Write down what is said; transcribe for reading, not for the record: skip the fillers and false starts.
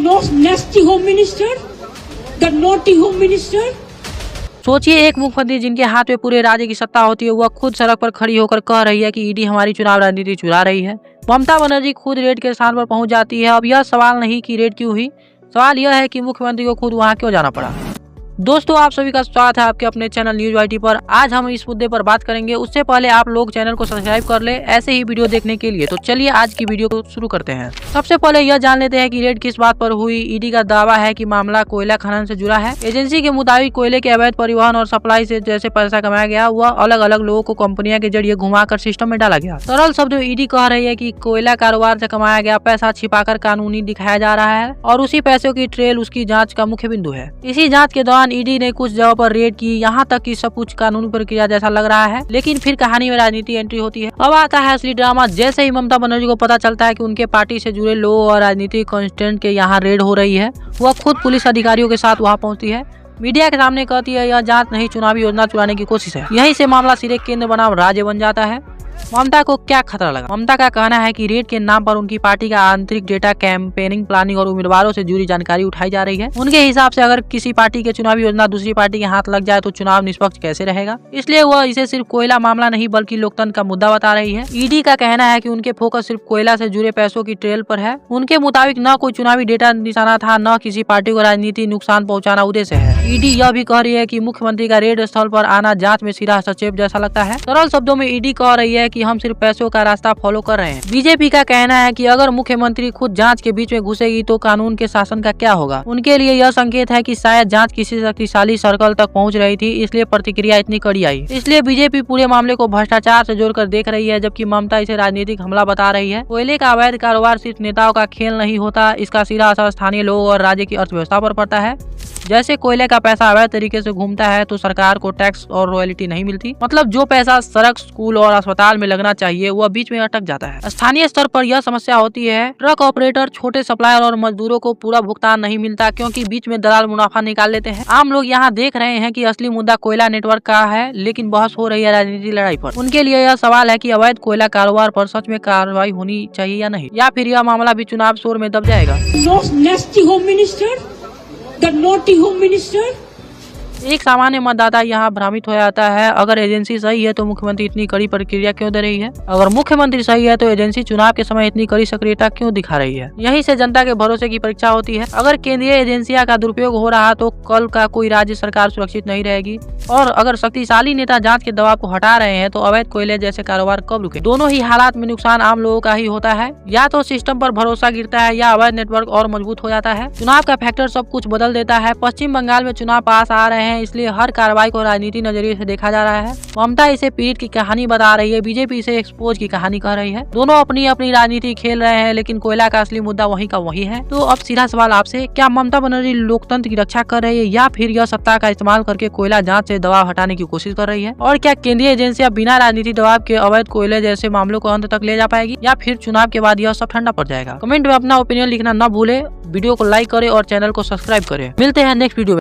nasty home minister, the naughty home minister. सोचिए, एक मुख्यमंत्री जिनके हाथ में पूरे राज्य की सत्ता होती है, वह खुद सड़क पर खड़ी होकर कह रही है कि ईडी हमारी चुनाव राजनीति चुरा रही है। ममता बनर्जी खुद रेड के स्थान पर पहुंच जाती है। अब यह सवाल नहीं कि रेड क्यों हुई, सवाल यह है कि मुख्यमंत्री को खुद वहां क्यों जाना पड़ा। दोस्तों, आप सभी का स्वागत है आपके अपने चैनल न्यूज YT पर। आज हम इस मुद्दे पर बात करेंगे। उससे पहले आप लोग चैनल को सब्सक्राइब कर ले ऐसे ही वीडियो देखने के लिए। तो चलिए आज की वीडियो को शुरू करते हैं। सबसे पहले यह जान लेते हैं कि रेड किस बात पर हुई। ईडी का दावा है कि मामला कोयला खनन से जुड़ा है। एजेंसी के मुताबिक कोयले के अवैध परिवहन और सप्लाई से जैसे पैसा कमाया गया, वह अलग अलग लोगों को कंपनियों के जरिए घुमाकर सिस्टम में डाला गया। सरल शब्दों में ईडी कह रही है कि कोयला कारोबार से कमाया गया पैसा छिपाकर कानूनी दिखाया जा रहा है और उसी पैसों की ट्रेल उसकी जाँच का मुख्य बिंदु है। इसी जाँच के दौरान ईडी ने कुछ जगह पर रेड की, यहाँ तक कि सब कुछ कानूनी प्रक्रिया जैसा लग रहा है। लेकिन फिर कहानी में राजनीति एंट्री होती है। अब आता है असली ड्रामा। जैसे ही ममता बनर्जी को पता चलता है कि उनके पार्टी से जुड़े लोग और राजनीतिक कांस्टेंट के यहाँ रेड हो रही है, वह खुद पुलिस अधिकारियों के साथ वहाँ पहुँचती है। मीडिया के सामने कहती है यह जांच नहीं, चुनावी योजना चुराने की कोशिश है। यहीं से मामला सिरे केंद्र बनाम राज्य बन जाता है। ममता को क्या खतरा लगा? ममता का कहना है कि रेड के नाम पर उनकी पार्टी का आंतरिक डेटा, कैंपेनिंग प्लानिंग और उम्मीदवारों से जुड़ी जानकारी उठाई जा रही है। उनके हिसाब से अगर किसी पार्टी के चुनावी योजना दूसरी पार्टी के हाथ लग जाए तो चुनाव निष्पक्ष कैसे रहेगा। इसलिए वह इसे सिर्फ कोयला मामला नहीं बल्कि लोकतंत्र का मुद्दा बता रही है। ईडी का कहना है कि उनके फोकस सिर्फ कोयला से जुड़े पैसों की ट्रेल पर है। उनके मुताबिक न कोई चुनावी डेटा निशाना था, न किसी पार्टी को राजनीतिक नुकसान पहुँचाना उद्देश्य है। ईडी यह भी कह रही है कि मुख्यमंत्री का रेड स्थल पर आना जाँच में सीधा हस्तक्षेप जैसा लगता है। सरल शब्दों में ईडी कह रही है कि हम सिर्फ पैसों का रास्ता फॉलो कर रहे हैं। बीजेपी का कहना है कि अगर मुख्यमंत्री खुद जांच के बीच में घुसेगी तो कानून के शासन का क्या होगा। उनके लिए यह संकेत है कि शायद जांच किसी शक्तिशाली सर्कल तक पहुंच रही थी, इसलिए प्रतिक्रिया इतनी कड़ी आई। इसलिए बीजेपी पूरे मामले को भ्रष्टाचार से जोड़कर देख रही है, जबकि ममता इसे राजनीतिक हमला बता रही है। कोयले का अवैध कारोबार सिर्फ नेताओं का खेल नहीं होता, इसका सीधा असर स्थानीय लोगों और राज्य की अर्थव्यवस्था पर पड़ता है। जैसे कोयले का पैसा अवैध तरीके से घूमता है तो सरकार को टैक्स और रॉयल्टी नहीं मिलती। मतलब जो पैसा सड़क, स्कूल और अस्पताल में लगना चाहिए वह बीच में अटक जाता है। स्थानीय स्तर पर यह समस्या होती है। ट्रक ऑपरेटर, छोटे सप्लायर और मजदूरों को पूरा भुगतान नहीं मिलता क्योंकि बीच में दलाल मुनाफा निकाल लेते हैं। आम लोग यहाँ देख रहे हैं कि असली मुद्दा कोयला नेटवर्क का है, लेकिन बहस हो रही है राजनीतिक लड़ाई पर। उनके लिए यह सवाल है कि अवैध कोयला कारोबार पर सच में कार्रवाई होनी चाहिए या नहीं, या फिर यह मामला भी चुनाव शोर में दब जाएगा। Nasty home minister, the naughty home minister. एक सामान्य मतदाता यहाँ भ्रमित हो जाता है। अगर एजेंसी सही है तो मुख्यमंत्री इतनी कड़ी प्रक्रिया क्यों दे रही है? अगर मुख्यमंत्री सही है तो एजेंसी चुनाव के समय इतनी कड़ी सक्रियता क्यों दिखा रही है? यहीं से जनता के भरोसे की परीक्षा होती है। अगर केंद्रीय एजेंसियों का दुरुपयोग हो रहा तो कल का कोई राज्य सरकार सुरक्षित नहीं रहेगी। और अगर शक्तिशाली नेता जांच के दबाव को हटा रहे हैं तो अवैध कोयले जैसे कारोबार कब रुके? दोनों ही हालात में नुकसान आम लोगों का ही होता है। या तो सिस्टम पर भरोसा गिरता है या अवैध नेटवर्क और मजबूत हो जाता है। चुनाव का फैक्टर सब कुछ बदल देता है। पश्चिम बंगाल में चुनाव पास आ रहे हैं, इसलिए हर कार्रवाई को राजनीति नजरिए से देखा जा रहा है। ममता इसे पीड़ित की कहानी बता रही है, बीजेपी इसे एक्सपोज की कहानी कह रही है। दोनों अपनी अपनी राजनीति खेल रहे हैं, लेकिन कोयला का असली मुद्दा वही का वही है। तो अब सीधा सवाल आपसे, क्या ममता बनर्जी लोकतंत्र की रक्षा कर रही है या फिर यह सत्ता का इस्तेमाल करके कोयला जांच से दबाव हटाने की कोशिश कर रही है? और क्या केंद्रीय एजेंसियां बिना राजनीतिक दबाव के अवैध कोयले जैसे मामलों को अंत तक ले जा पाएगी, या फिर चुनाव के बाद यह सब ठंडा पड़ जाएगा? कमेंट में अपना ओपिनियन लिखना न भूले। वीडियो को लाइक करे और चैनल को सब्सक्राइब करे। मिलते हैं नेक्स्ट वीडियो में।